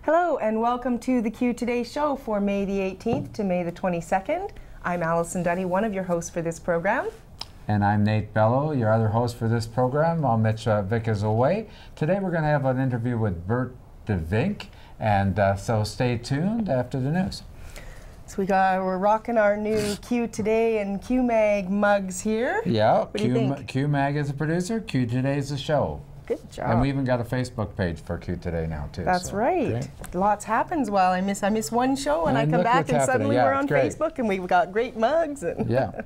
Hello and welcome to the Q Today show for May the 18th to May the 22nd. I'm Allison Dunny, one of your hosts for this program. And I'm Nate Bello, your other host for this program. Mitch Vick is away. Today we're going to have an interview with Bert deVink, and so stay tuned after the news. So we're rocking our new Q Today and Q Mag mugs here. Yeah, what do you think? Q Mag is a producer, Q Today is the show. Good job. And we even got a Facebook page for Q Today now too. That's so, right. great. Lots happens while I miss one show and I come back and suddenly we're on Facebook and we've got great mugs. And yeah.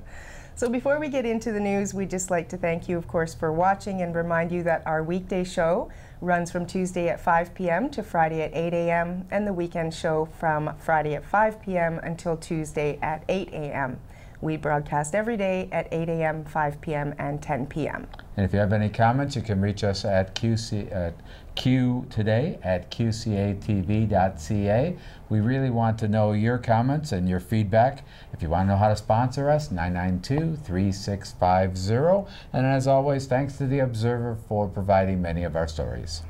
So before we get into the news, we'd just like to thank you, of course, for watching and remind you that our weekday show runs from Tuesday at 5 p.m. to Friday at 8 a.m. and the weekend show from Friday at 5 p.m. until Tuesday at 8 a.m. We broadcast every day at 8 a.m., 5 p.m., and 10 p.m. And if you have any comments, you can reach us at qtoday@qcatv.ca. We really want to know your comments and your feedback. If you want to know how to sponsor us, 992-3650. And as always, thanks to the Observer for providing many of our stories.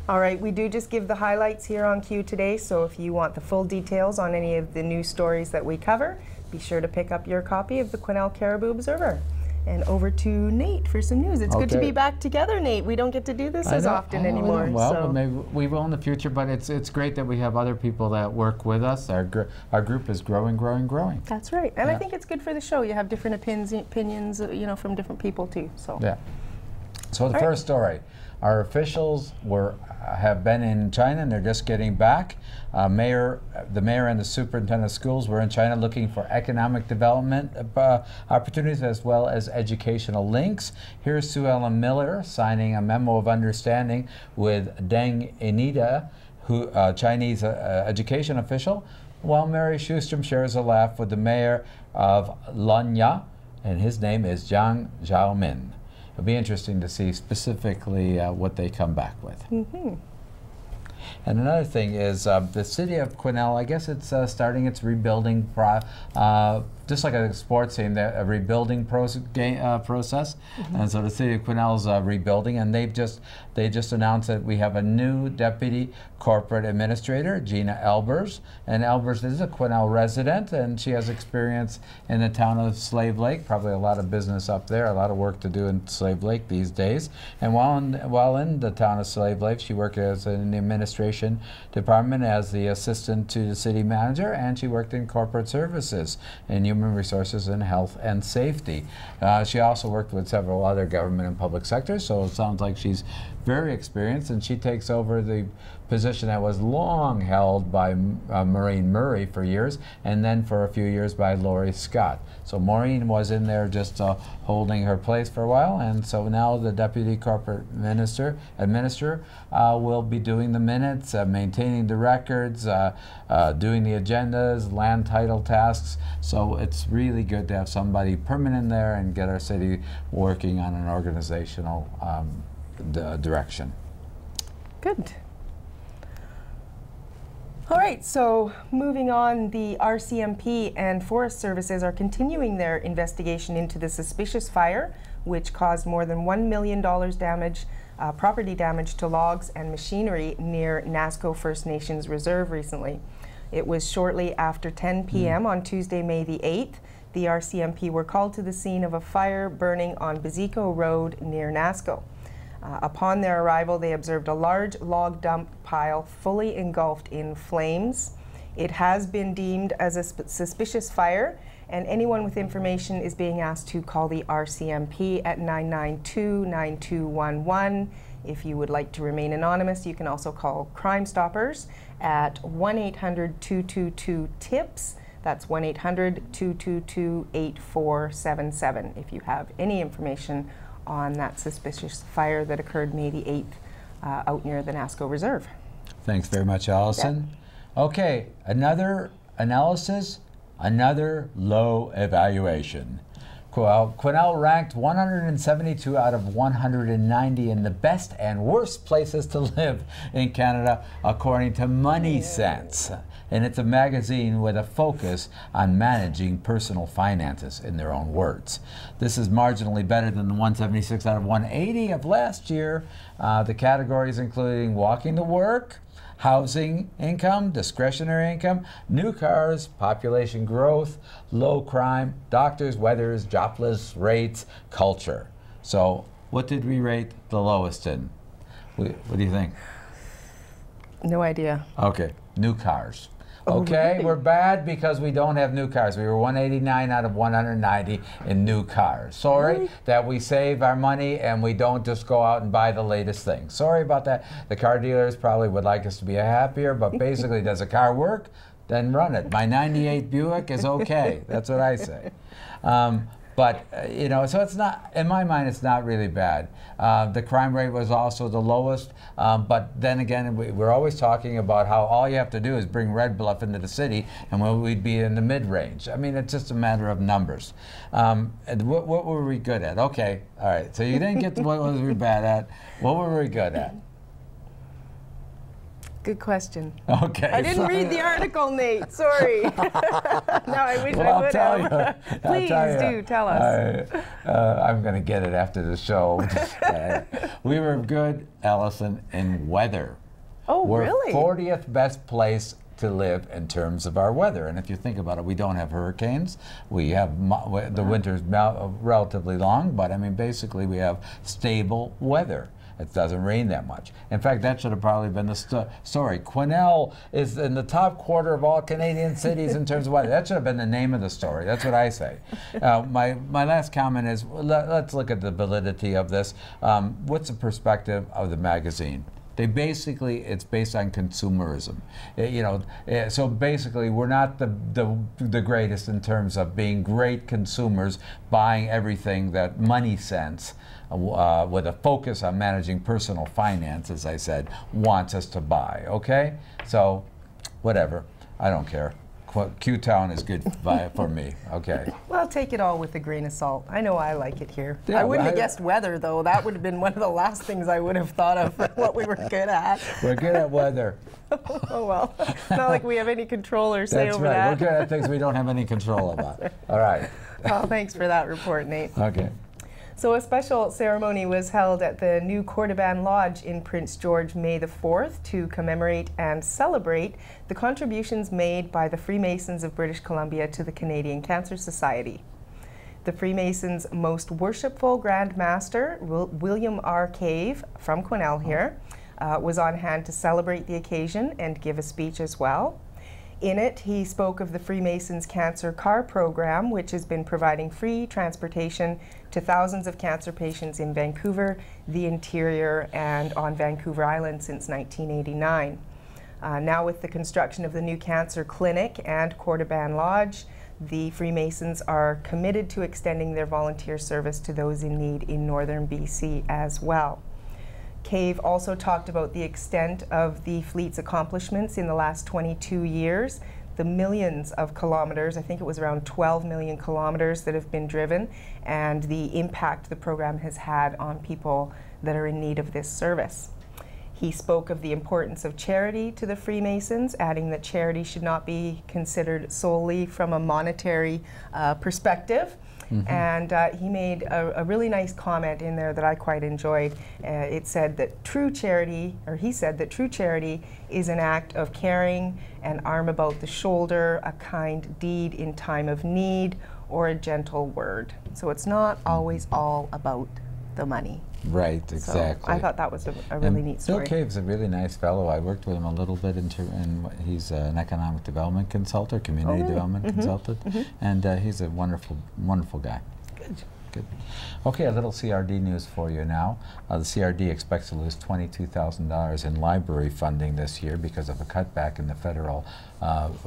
All right, we do just give the highlights here on Q Today, so if you want the full details on any of the news stories that we cover, be sure to pick up your copy of the Quesnel Caribou Observer. And over to Nate for some news. It's good to be back together, Nate. We don't get to do this as often anymore. Well, so. maybe we will in the future, but it's great that we have other people that work with us. Our group is growing. That's right. And I think it's good for the show. You have different opinions, you know, from different people too. So. Yeah. So the first story. Our officials have been in China and they're just getting back. The mayor and the superintendent of schools were in China looking for economic development opportunities as well as educational links. Here's Sue Ellen Miller signing a memo of understanding with Deng Enida, who Chinese education official, while Mary Schustrom shares a laugh with the mayor of Lanya, and his name is Jiang Zhaomin. It'll be interesting to see specifically what they come back with. Mm-hmm. And another thing is the city of Quesnel, I guess it's starting its rebuilding, just like a sports team, a rebuilding process. Mm-hmm. And so the city of Quesnel is rebuilding, and they just announced that we have a new deputy corporate administrator, Gina Elbers. And Elbers is a Quesnel resident, and she has experience in the town of Slave Lake. Probably a lot of business up there, a lot of work to do in Slave Lake these days. And while in the town of Slave Lake, she worked as in the administration department as the assistant to the city manager, and she worked in corporate services in human resources and health and safety. She also worked with several other government and public sectors, so it sounds like she's very experienced, and she takes over the position that was long held by Maureen Murray for years, and then for a few years by Lori Scott. So Maureen was in there just holding her place for a while, and so now the deputy corporate administrator will be doing the minutes, maintaining the records, doing the agendas, land title tasks. So it's really good to have somebody permanent there and get our city working on an organizational direction. Good. All right, so moving on, the RCMP and Forest Services are continuing their investigation into the suspicious fire, which caused more than $1 million property damage to logs and machinery near Nasco First Nations Reserve recently. It was shortly after 10 p.m. on Tuesday, May the 8th. The RCMP were called to the scene of a fire burning on Bezico Road near Nasco. Upon their arrival, they observed a large log dump pile fully engulfed in flames. It has been deemed as a suspicious fire, and anyone with information is being asked to call the RCMP at 992-9211. If you would like to remain anonymous, you can also call Crime Stoppers at 1-800-222-TIPS. That's 1-800-222-8477 if you have any information on that suspicious fire that occurred May the 8th out near the Nasco Reserve. Thanks very much, Allison. Yeah. Okay, another analysis, another low evaluation. Quesnel ranked 172 out of 190 in the best and worst places to live in Canada, according to MoneySense. And it's a magazine with a focus on managing personal finances, in their own words. This is marginally better than the 176 out of 180 of last year. The categories including walking to work, housing income, discretionary income, new cars, population growth, low crime, doctors, weathers, jobless rates, culture. So what did we rate the lowest in? What do you think? No idea. Okay, new cars. Oh, Okay, really? we're bad because we don't have new cars. We were 189 out of 190 in new cars. Sorry Really? that we save our money and we don't just go out and buy the latest thing. Sorry about that. The car dealers probably would like us to be happier, but basically, does a car work? Then run it. My 98 Buick is okay. That's what I say. But, you know, so it's not, in my mind, it's not really bad. The crime rate was also the lowest, but then again, we're always talking about how all you have to do is bring Red Bluff into the city and we'd be in the mid-range. I mean, it's just a matter of numbers. And what were we good at? Okay, all right, so you didn't get to what was we bad at. What were we good at? Good question. Okay. I didn't read the article, Nate. Sorry. No, I wish I I'll would tell have. you. Please do tell us. I'm going to get it after the show. We were good, Allison, in weather. Oh, we're really? 40th best place to live in terms of our weather. And if you think about it, we don't have hurricanes. We have the winter's relatively long, but I mean, basically, we have stable weather. It doesn't rain that much. In fact, that should have probably been the story. Quesnel is in the top quarter of all Canadian cities in terms of weather. That should have been the name of the story. That's what I say. My last comment is, let's look at the validity of this. What's the perspective of the magazine? They basically, it's based on consumerism. You know, so basically, we're not the greatest in terms of being great consumers, buying everything that MoneySense, with a focus on managing personal finance, as I said, wants us to buy. Okay, so whatever, I don't care. Q-Town is good for me. Okay. Well, take it all with a grain of salt. I know I like it here. Yeah, I wouldn't have guessed weather, though. That would have been one of the last things I would have thought of what we were good at. We're good at weather. Oh, well. It's not like we have any control or say That's over right. that. We're good at things we don't have any control about. All right. Well, thanks for that report, Nate. Okay. So a special ceremony was held at the new Cordoban Lodge in Prince George May the 4th to commemorate and celebrate the contributions made by the Freemasons of British Columbia to the Canadian Cancer Society. The Freemasons' most worshipful Grand Master, William R. Cave, from Quesnel here, was on hand to celebrate the occasion and give a speech as well. In it, he spoke of the Freemasons' Cancer Car Program, which has been providing free transportation to thousands of cancer patients in Vancouver, the interior, and on Vancouver Island since 1989. Now with the construction of the new cancer clinic and Cordoban Lodge, the Freemasons are committed to extending their volunteer service to those in need in northern BC as well. Cave also talked about the extent of the fleet's accomplishments in the last 22 years, the millions of kilometers, I think it was around 12 million kilometers that have been driven, and the impact the program has had on people that are in need of this service. He spoke of the importance of charity to the Freemasons, adding that charity should not be considered solely from a monetary perspective. Mm-hmm. And he made a really nice comment in there that I quite enjoyed. It said that true charity, or he said that true charity is an act of caring, an arm about the shoulder, a kind deed in time of need, or a gentle word. So it's not always all about the money. Right, exactly. So I thought that was a really neat story. Bill Cave's a really nice fellow. I worked with him a little bit, and he's an economic development consultant, community development consultant, and he's a wonderful, wonderful guy. Good. Okay, a little CRD news for you now. The CRD expects to lose $22,000 in library funding this year because of a cutback in the federal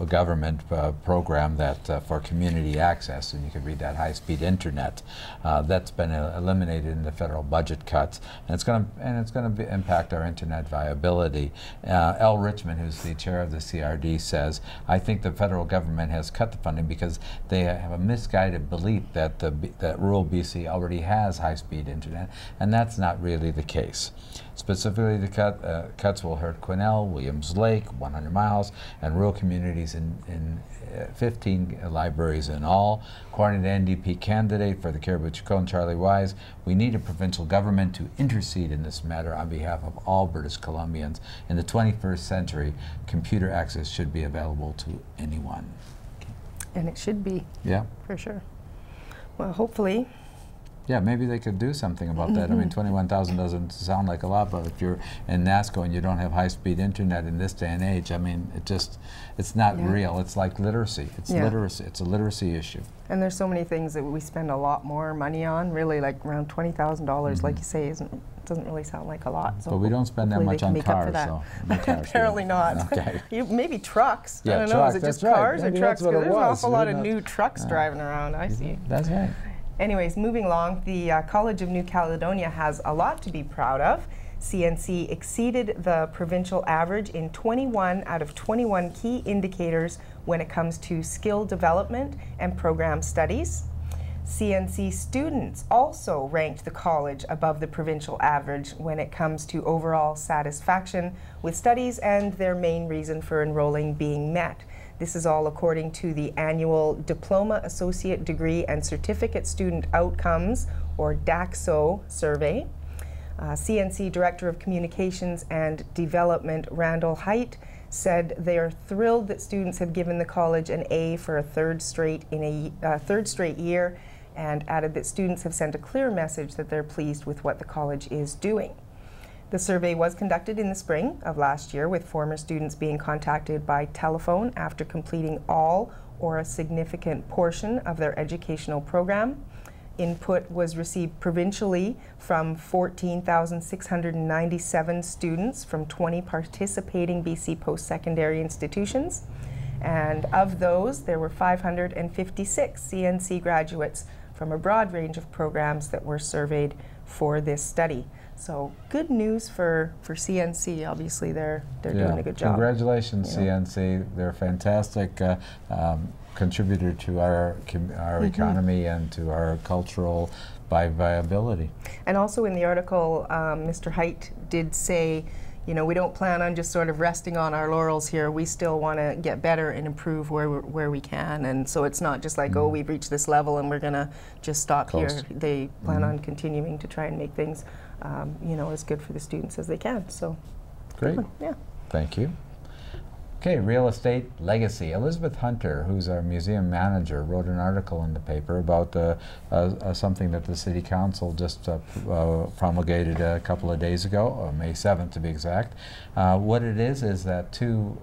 government program that for community access, and you can read that, high-speed internet. That's been eliminated in the federal budget cuts, and it's going to impact our internet viability. L. Richmond, who's the chair of the CRD, says, "I think the federal government has cut the funding because they have a misguided belief that rural BC already has high-speed internet, and that's not really the case. Specifically, the cuts will hurt Quesnel, Williams Lake, 100 miles, and rural communities in 15 libraries in all. According to the NDP candidate for the Caribou-Chacon, Charlie Wise, we need a provincial government to intercede in this matter on behalf of all British Columbians. In the 21st century, computer access should be available to anyone. And it should be. Yeah. For sure. Well, hopefully. Yeah, maybe they could do something about that. I mean, 21,000 doesn't sound like a lot, but if you're in NASCO and you don't have high-speed internet in this day and age, I mean, it's not real. It's like literacy. It's literacy. It's a literacy issue. And there's so many things that we spend a lot more money on. Really, like around $20,000, like you say, doesn't really sound like a lot. So but we don't spend that much on cars, so. Apparently not. Okay. Maybe trucks. Yeah, I don't trucks, know. Is it just right. cars Maybe or trucks? Because there's an awful lot of new trucks driving around. I see. That's right. Anyways, moving along, the College of New Caledonia has a lot to be proud of. CNC exceeded the provincial average in 21 out of 21 key indicators when it comes to skill development and program studies. CNC students also ranked the college above the provincial average when it comes to overall satisfaction with studies and their main reason for enrolling being met. This is all according to the annual Diploma, Associate Degree and Certificate Student Outcomes, or DACSO, survey. CNC Director of Communications and Development, Randall Height, said they are thrilled that students have given the college an A for a third straight year, and added that students have sent a clear message that they're pleased with what the college is doing. The survey was conducted in the spring of last year, with former students being contacted by telephone after completing all or a significant portion of their educational program. Input was received provincially from 14,697 students from 20 participating BC post-secondary institutions. And of those, there were 556 CNC graduates from a broad range of programs that were surveyed for this study. So good news for CNC. Obviously, they're doing a good job. Congratulations, CNC. They're a fantastic contributor to our economy and to our cultural viability. And also in the article, Mr. Height did say, you know, we don't plan on just sort of resting on our laurels here. We still want to get better and improve where we can. And so it's not just like, oh, we've reached this level and we're going to just stop here. They plan on continuing to try and make things, you know, as good for the students as they can. So, great. Yeah. Thank you. Okay, real estate legacy. Elizabeth Hunter, who's our museum manager, wrote an article in the paper about something that the City Council just promulgated a couple of days ago, May 7th to be exact. What it is that two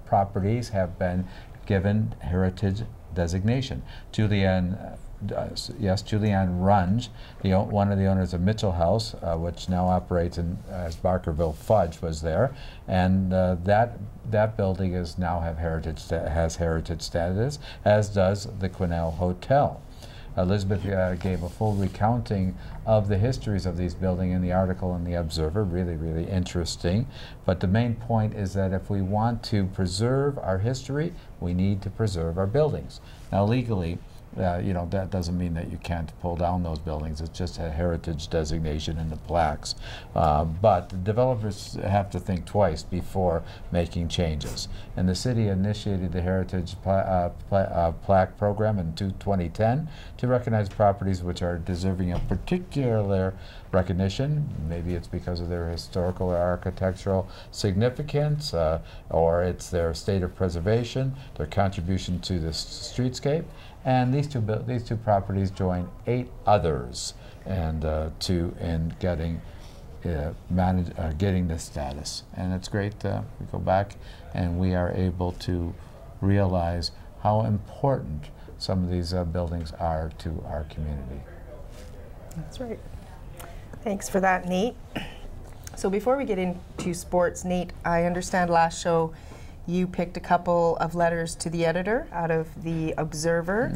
properties have been given heritage designation. Julianne Runge, one of the owners of Mitchell House, which now operates as Barkerville Fudge, was there, and that building is now has heritage status, as does the Quesnel Hotel. Elizabeth gave a full recounting of the histories of these buildings in the article in the Observer. Really, really interesting. But the main point is that if we want to preserve our history, we need to preserve our buildings. Now, legally, you know, that doesn't mean that you can't pull down those buildings. It's just a heritage designation in the plaques. But the developers have to think twice before making changes. And the city initiated the heritage plaque program in 2010 to recognize properties which are deserving of particular recognition. Maybe it's because of their historical or architectural significance, or it's their state of preservation, their contribution to the streetscape. And these two properties join 8 others, and in getting this status. And it's great. We go back and we are able to realize how important some of these buildings are to our community. That's right. Thanks for that, Nate. So before we get into sports, Nate, I understand last show you picked a couple of letters to the editor out of the Observer,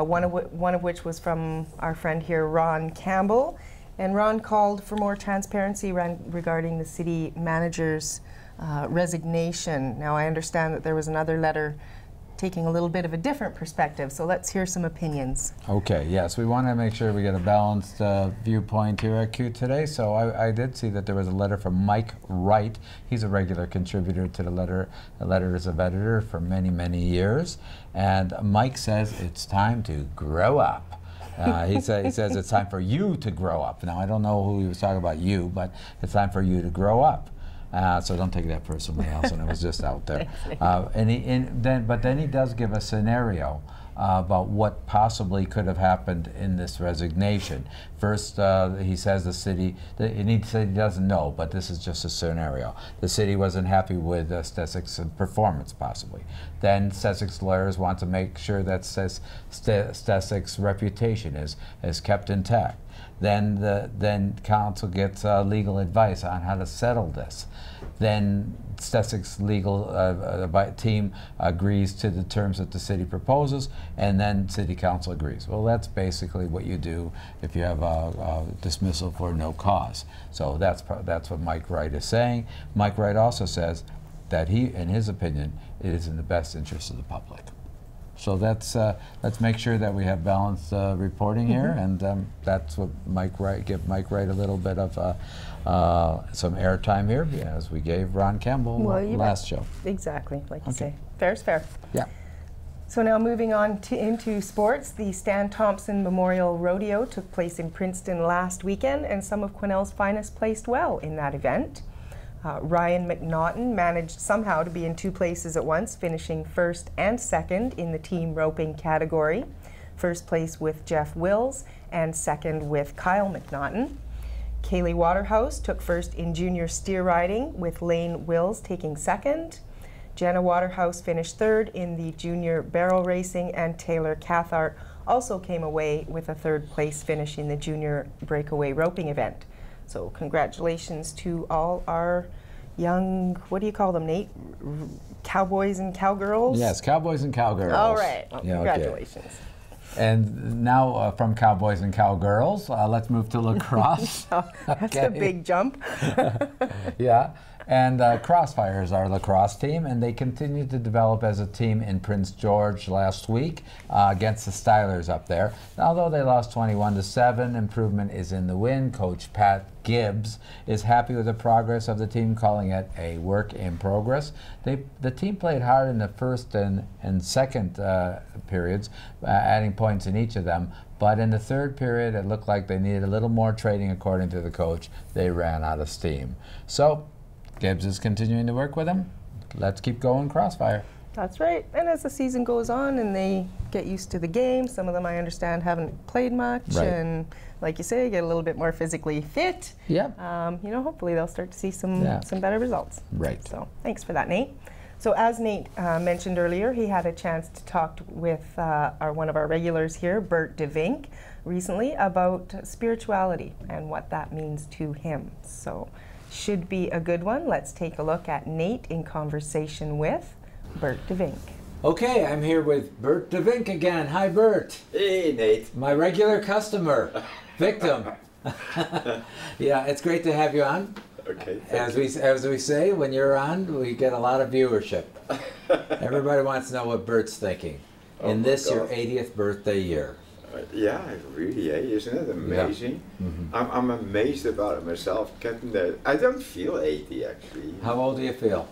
one of which was from our friend here, Ron Campbell. And Ron called for more transparency regarding the city manager's resignation. Now, I understand that there was another letter taking a little bit of a different perspective. So let's hear some opinions. Okay, yes, we want to make sure we get a balanced viewpoint here at Q today. So I did see that there was a letter from Mike Wright. He's a regular contributor to the letters of editor for many, many years. And Mike says it's time to grow up. He says it's time for you to grow up. Now, I don't know who he was talking about, you, but it's time for you to grow up. So don't take that personally, Alison. It was just out there. But then he does give a scenario about what possibly could have happened in this resignation. First, he says the city, and he said he doesn't know, but this is just a scenario. The city wasn't happy with Stessek's performance, possibly. Then Stessek's lawyers want to make sure that Stessek's reputation is kept intact. Then council gets legal advice on how to settle this. Then Stessek's legal team agrees to the terms that the city proposes, and then city council agrees. Well, that's basically what you do if you have a dismissal for no cause. So that's what Mike Wright is saying. Mike Wright also says that in his opinion, it is in the best interest of the public. So let's make sure that we have balanced reporting here, and that's what give Mike Wright a little bit of some airtime here, as we gave Ron Campbell last show. Exactly, like you say. Fair's fair. Yeah. So now moving on into sports, the Stan Thompson Memorial Rodeo took place in Princeton last weekend, and some of Quesnel's finest placed well in that event. Ryan McNaughton managed somehow to be in 2 places at once, finishing first and second in the team roping category. First place with Jeff Wills and second with Kyle McNaughton. Kaylee Waterhouse took first in junior steer riding, with Lane Wills taking second. Jenna Waterhouse finished third in the junior barrel racing, and Taylor Cathart also came away with a 3rd place finish in the junior breakaway roping event. So congratulations to all our young, what do you call them, Nate? Cowboys and cowgirls? Yes, cowboys and cowgirls. All right, well, yeah, congratulations. Okay. And now from cowboys and cowgirls, let's move to lacrosse. That's a big jump. Yeah. And Crossfire is our lacrosse team, and they continued to develop as a team in Prince George last week against the Stylers up there. Although they lost 21-7, improvement is in the wind. Coach Pat Gibbs is happy with the progress of the team, calling it a work in progress. The team played hard in the first and second periods, adding points in each of them. But in the 3rd period, it looked like they needed a little more training, according to the coach. They ran out of steam. So Gibbs is continuing to work with them. Let's keep going, Crossfire. That's right. And as the season goes on and they get used to the game, some of them, I understand, haven't played much. Right. And like you say, get a little bit more physically fit. Yeah. You know, hopefully they'll start to see some better results. Right. So thanks for that, Nate. So as Nate mentioned earlier, he had a chance to talk with one of our regulars here, Bert deVink, recently about spirituality and what that means to him. So should be a good one. Let's take a look at Nate in conversation with Bert deVink. Okay, I'm here with Bert deVink again. Hi, Bert. Hey, Nate. My regular customer, victim. Yeah, it's great to have you on. Okay. As we say, when you're on, we get a lot of viewership. Everybody wants to know what Bert's thinking in this your 80th birthday year. Yeah, really, isn't it amazing? Yeah. Mm-hmm. I'm amazed about it myself, getting there. I don't feel 80 actually. How old do you feel?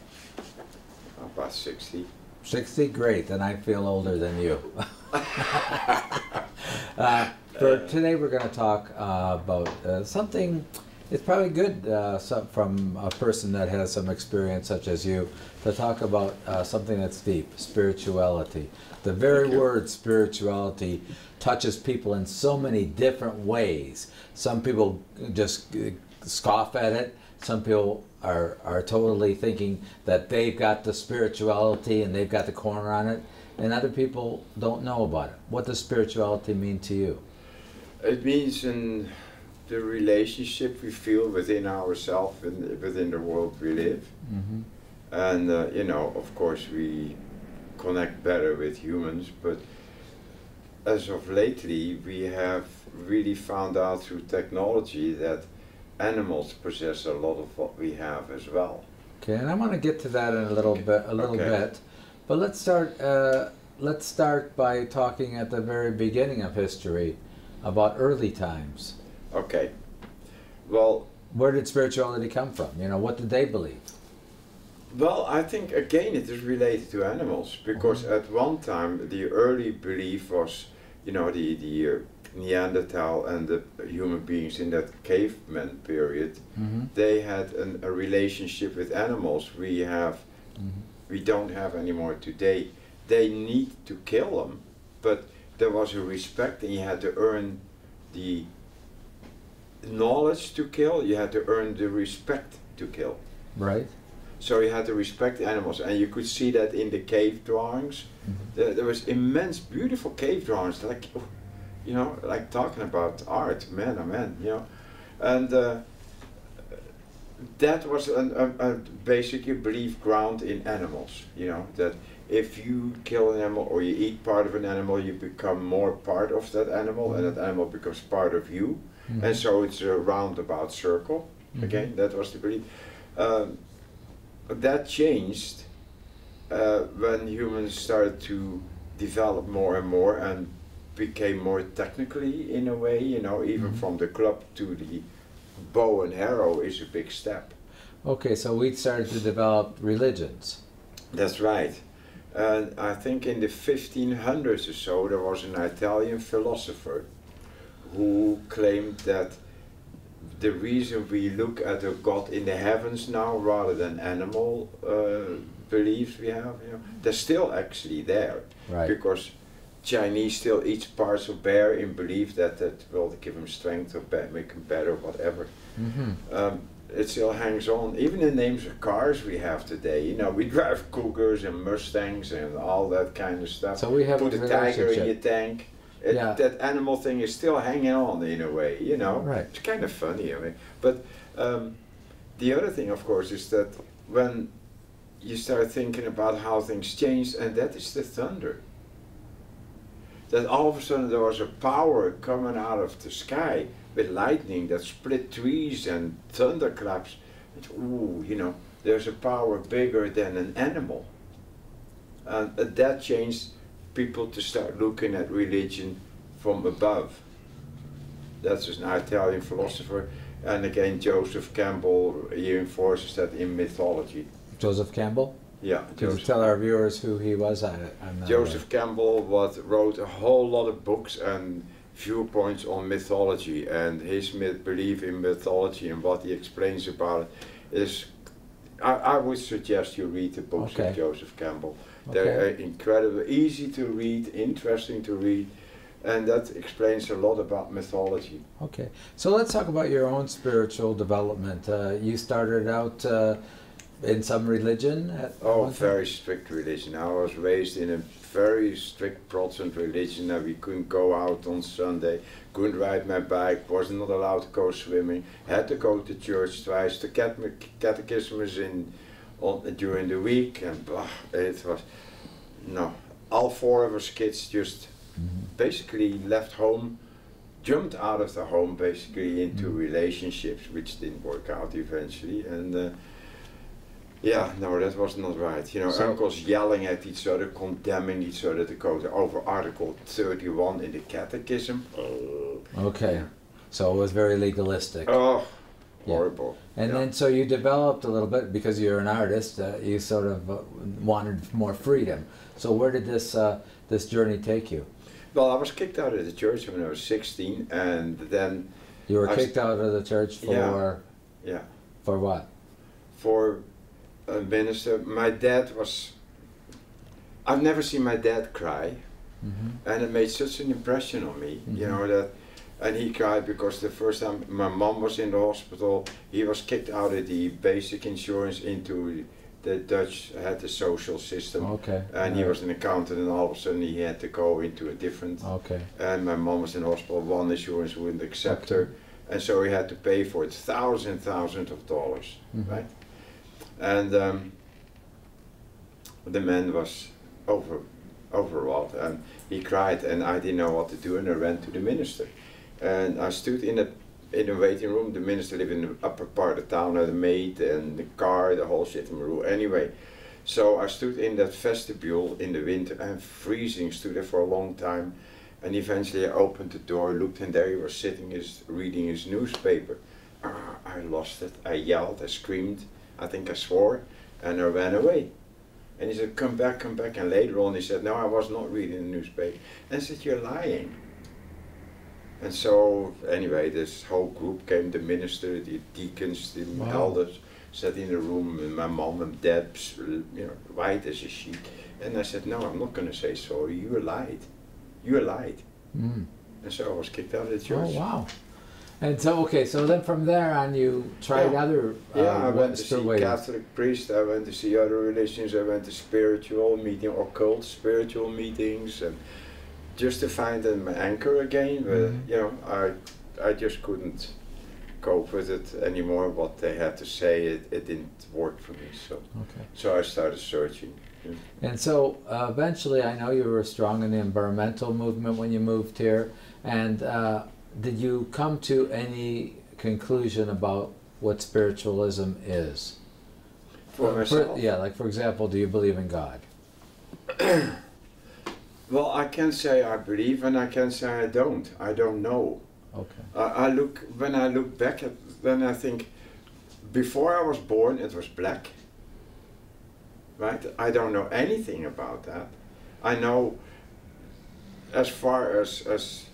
About 60. 60? Great, then I feel older than you. Today we're going to talk about something. It's probably good from a person that has some experience such as you to talk about something that's deep, spirituality. The very word spirituality touches people in so many different ways. Some people just scoff at it. Some people are totally thinking that they've got the spirituality and they've got the corner on it, and other people don't know about it. What does spirituality mean to you? It means in the relationship we feel within ourselves and within the world we live. Mm-hmm. And you know, of course we connect better with humans, but as of lately we have really found out through technology that animals possess a lot of what we have as well. Okay, and I want to get to that in a little bit. But let's start. let's start by talking at the very beginning of history about early times. Okay. Well, where did spirituality come from? You know, what did they believe? Well, I think again it is related to animals, because at one time the early belief was, you know, the Neanderthal and the human beings in that caveman period, they had a relationship with animals we don't have anymore today. They need to kill them, but there was a respect, and you had to earn the knowledge to kill, you had to earn the respect to kill. Right. So you had to respect the animals, and you could see that in the cave drawings. There was immense, beautiful cave drawings, like, you know, like talking about art, man, oh man, you know. And that was a basically belief ground in animals, you know, that if you kill an animal or you eat part of an animal, you become more part of that animal, and that animal becomes part of you. And so it's a roundabout circle. Again, that was the belief. That changed when humans started to develop more and more and became more technically, in a way, you know, even from the club to the bow and arrow is a big step. Okay, so we started to develop religions. That's right. And I think in the 1500s or so there was an Italian philosopher who claimed that the reason we look at a God in the heavens now rather than animal beliefs we have, you know, they're still actually there. Right. Because Chinese still eats parts of bear in belief that that will give them strength or make them better, whatever. It still hangs on. Even the names of cars we have today, you know, we drive Cougars and Mustangs and all that kind of stuff. So we have put a tiger in your tank. That animal thing is still hanging on in a way, you know. Right. It's kind of funny, I mean. But the other thing, of course, is that when you start thinking about how things changed, and that is the thunder. That all of a sudden there was a power coming out of the sky with lightning that split trees and thunderclaps. Ooh, you know, there's a power bigger than an animal. And that changed people to start looking at religion from above. That's an Italian philosopher, and again Joseph Campbell reinforces that in mythology. Joseph Campbell? Yeah. Could you tell our viewers who he was? Joseph Campbell wrote a whole lot of books and viewpoints on mythology, and his belief in mythology and what he explains about it is, I would suggest you read the books of Joseph Campbell. They're incredible, easy to read, interesting to read, and that explains a lot about mythology. Okay, so let's talk about your own spiritual development. You started out in some religion? Very strict religion. I was raised in a very strict Protestant religion, and we couldn't go out on Sunday, couldn't ride my bike, was not allowed to go swimming, had to go to church twice, the catechism was during the week, and it was, no, all four of us kids just basically left home, jumped out of the home basically into relationships which didn't work out eventually, and yeah, no, that was not right. You know, uncles yelling at each other, condemning each other to go over Article 31 in the Catechism. Okay, so it was very legalistic. Oh, horrible. And then, so you developed a little bit, because you're an artist, you sort of wanted more freedom. So where did this this journey take you? Well, I was kicked out of the church when I was 16, and then... You were kicked out of the church for... Yeah. For what? For a minister. My dad was... I've never seen my dad cry, and it made such an impression on me, you know, that... And he cried because the first time my mom was in the hospital, he was kicked out of the basic insurance into the Dutch had the social system, and he was an accountant, and all of a sudden he had to go into a different. And my mom was in hospital, one insurance wouldn't accept her, and so he had to pay for it thousands of dollars, right? And the man was overwrought, and he cried, and I didn't know what to do, and I ran to the minister. And I stood in a waiting room. The minister lived in the upper part of town, had a maid and the car, the whole shit in my room. Anyway, So I stood in that vestibule in the winter and freezing, stood there for a long time, and eventually I opened the door, looked, and there he was sitting, reading his newspaper. I lost it. I yelled, I screamed, I think I swore, and I ran away. And he said, come back, and later on he said, no, I was not reading the newspaper. And I said, you're lying. And so, anyway, this whole group came, the minister, the deacons, the elders, sat in the room, and my mom and dad, you know, white as a sheet. And I said, no, I'm not going to say sorry, you lied. You lied. And so I was kicked out of the church. Oh, wow. And so, okay, so then from there on you tried other I went to see ways. Catholic priests, I went to see other religions, I went to spiritual meetings, occult spiritual meetings, and just to find an anchor again, but you know, I just couldn't cope with it anymore, what they had to say, it didn't work for me, so I started searching. And so eventually, I know you were strong in the environmental movement when you moved here, and did you come to any conclusion about what spiritualism is? For myself? Yeah, like for example, do you believe in God? Well, I can say I believe, and I can say I don't. I don't know. Okay. When I look back at, then I think, before I was born, it was black. Right? I don't know anything about that. I know, as far as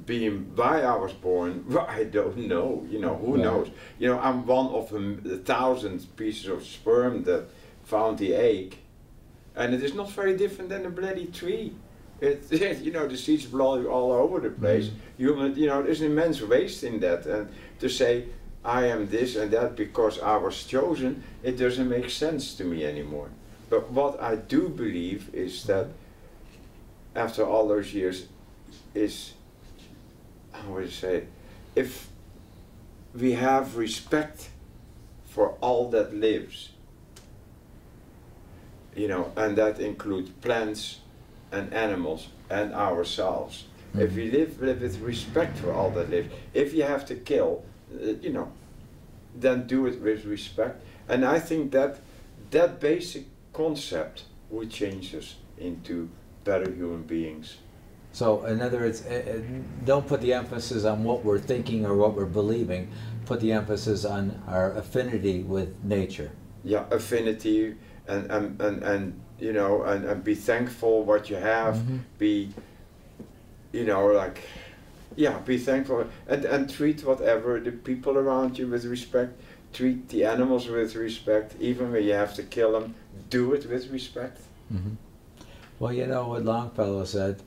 being why I was born, well, I don't know. You know, who knows? You know, I'm one of the 1,000 pieces of sperm that found the egg, and it is not very different than a bloody tree. You know, the seeds blow all over the place. You know, there's immense waste in that, and to say I am this and that because I was chosen, it doesn't make sense to me anymore. But what I do believe is that after all those years is, how would you say, if we have respect for all that lives, you know, and that includes plants and animals and ourselves. If we live with respect for all that lives, if you have to kill, you know, then do it with respect. And I think that that basic concept would change us into better human beings. So, in other words, don't put the emphasis on what we're thinking or what we're believing. Put the emphasis on our affinity with nature. Yeah, affinity, and you know, and be thankful what you have. Be, you know, like, yeah, be thankful, and treat whatever the people around you with respect. Treat the animals with respect, even when you have to kill them. Do it with respect. Well, you know what Longfellow said.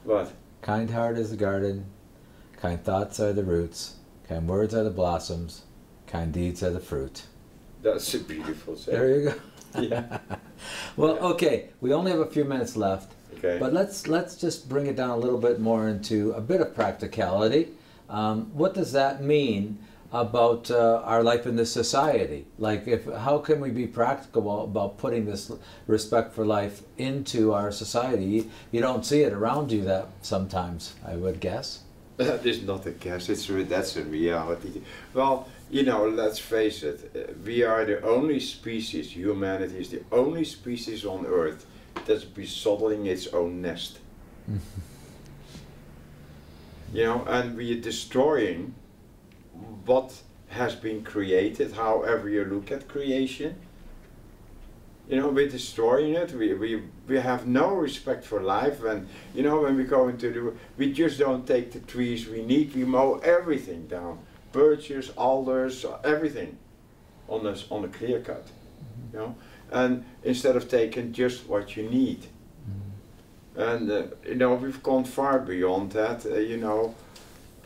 What? Kind heart is the garden, kind thoughts are the roots, kind words are the blossoms, kind deeds are the fruit. That's a beautiful saying. There you go. Yeah. Well, okay, we only have a few minutes left, but let's just bring it down a little bit more into a bit of practicality. What does that mean about our life in this society? Like, how can we be practical about putting this respect for life into our society? You don't see it around you that sometimes, I would guess. That is not a guess, that's a reality. Well, you know, let's face it, we are the only species, humanity is the only species on Earth that's besottling its own nest. You know, and we are destroying what has been created, however you look at creation. You know, we're destroying it, we have no respect for life, and you know, when we go into we just don't take the trees we need, we mow everything down. Birches, alders, everything on a clear cut. You know, and instead of taking just what you need. And you know, we've gone far beyond that, you know.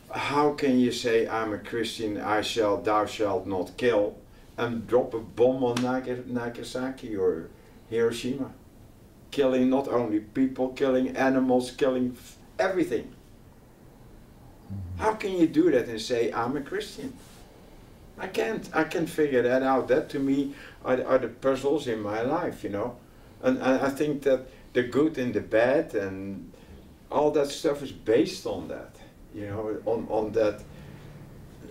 How can you say, I'm a Christian, thou shalt not kill, and drop a bomb on Nagasaki or Hiroshima? Killing not only people, killing animals, killing everything. How can you do that and say, I'm a Christian? I can't figure that out. That to me are the puzzles in my life, you know. And I think that the good and the bad and all that stuff is based on that. You know, on that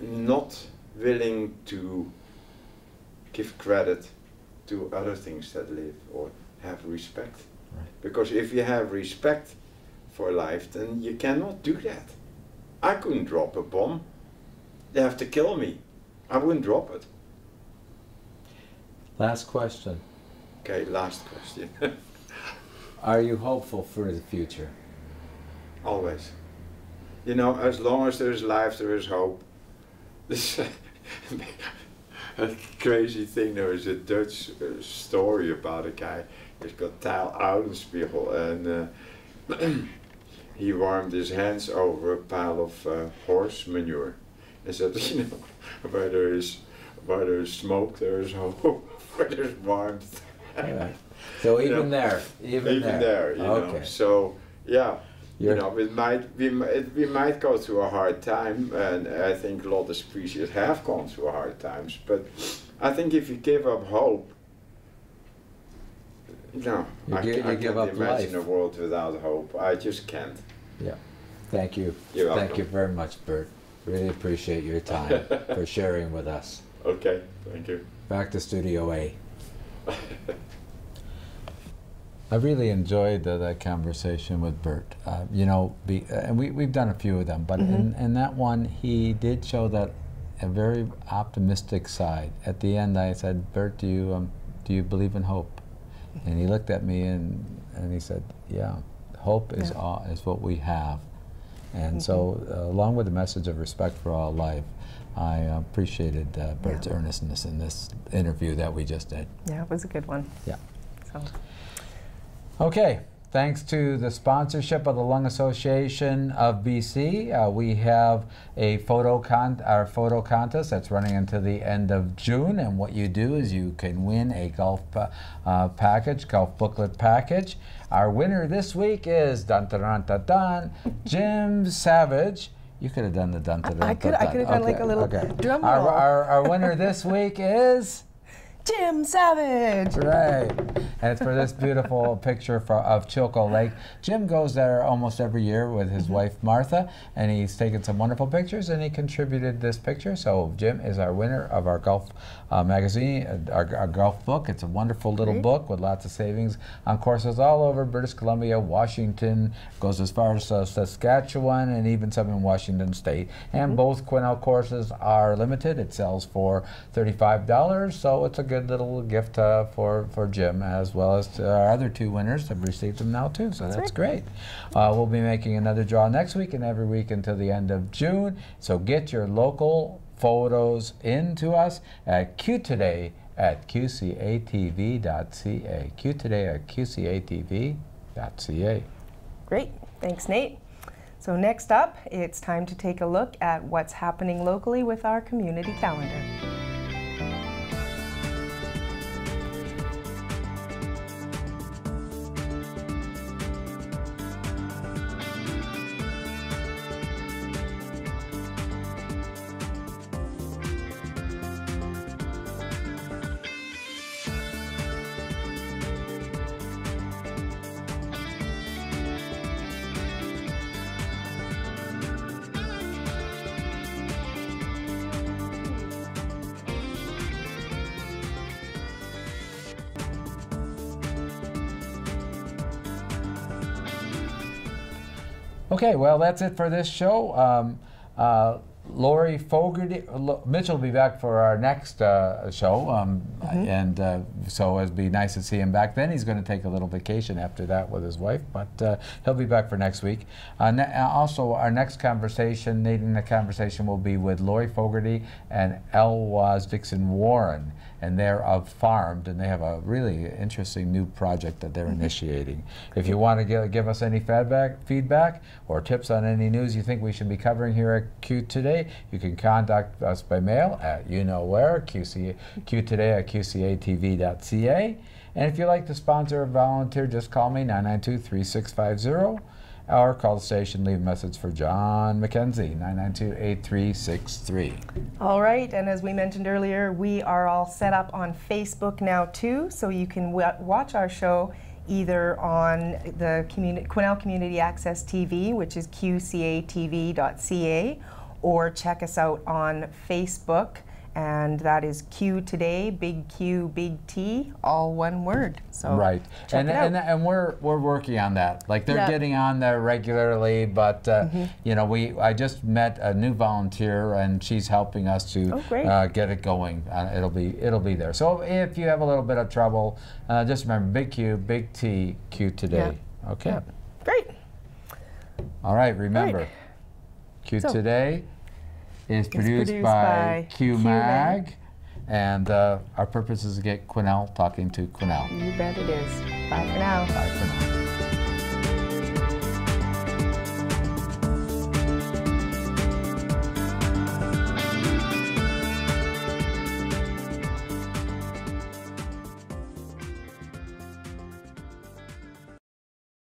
not willing to give credit to other things that live, or have respect. Right. Because if you have respect for life, then you cannot do that. I couldn't drop a bomb. They have to kill me. I wouldn't drop it. Last question. Okay, last question. Are you hopeful for the future? Always. You know, as long as there is life, there is hope. This a crazy thing, there is a Dutch story about a guy who's got tile oudenspiegel, and he warmed his hands over a pile of horse manure. And said, you know, where there is smoke, there is hope. Where there's warmth. Right. So even there, even there, you know. So yeah, you know, we might go through a hard time, and I think a lot of species have gone through hard times. But I think if you give up hope, no, I can't imagine a world without hope. I just can't. Yeah. Thank you. You're welcome. Thank you very much, Bert. Really appreciate your time for sharing with us. Okay, thank you. Back to Studio A. I really enjoyed that conversation with Bert. You know, and we've done a few of them, but in that one, he did show that a very optimistic side. At the end, I said, Bert, do you believe in hope? And he looked at me and he said, yeah, hope is what we have. And so, along with the message of respect for all life, I appreciated Bert's earnestness in this interview that we just did. Yeah, it was a good one. Yeah. So. Okay. Thanks to the sponsorship of the Lung Association of BC, we have a our photo contest that's running until the end of June. And what you do is you can win a golf golf booklet package. Our winner this week is Jim Savage. You could have done the I could have done like a little drum roll. Our winner this week is Jim Savage! Right. And it's for this beautiful picture of Chilko Lake. Jim goes there almost every year with his wife Martha, and he's taken some wonderful pictures, and he contributed this picture. So Jim is our winner of our golf magazine, our golf book. It's a wonderful little book with lots of savings on courses all over British Columbia, Washington, goes as far as Saskatchewan, and even some in Washington State. And both Quesnel courses are limited. It sells for $35, so it's a good little gift for Jim, as well as to our other two winners have received them now too, so that's great. We'll be making another draw next week and every week until the end of June, so get your local photos into us at qtoday at qcatv.ca. qtoday at qcatv.ca. Great, thanks Nate. So next up, it's time to take a look at what's happening locally with our community calendar. Okay, well, that's it for this show. Lori Fogarty, Mitchell will be back for our next show, and so it'd be nice to see him back then. He's going to take a little vacation after that with his wife, but he'll be back for next week. Also, our next conversation, leading the conversation, will be with Lori Fogarty and Heloise Dixon-Warren, and they're of Farmed, and they have a really interesting new project that they're initiating. If you want to give us any feedback or tips on any news you think we should be covering here at Q Today, you can contact us by mail at qtoday at qcatv.ca. And if you'd like to sponsor or volunteer, just call me, 992-3650, or call the station, leave a message for John McKenzie, 992-8363. All right, and as we mentioned earlier, we are all set up on Facebook now too, so you can watch our show either on the Quesnel Community Access TV, which is qcatv.ca, or check us out on Facebook and that is Q Today, big Q, big T, all one word. So right, check it out. and we're working on that. Like they're getting on there regularly, but you know, I just met a new volunteer, and she's helping us to get it going. It'll be there. So if you have a little bit of trouble, just remember big Q, big T, Q Today. Yeah. Okay. Yeah. Great. All right. Remember, Q Today is produced by QMag, and our purpose is to get Quesnel talking to Quesnel. You bet it is. Bye for now. Bye for now.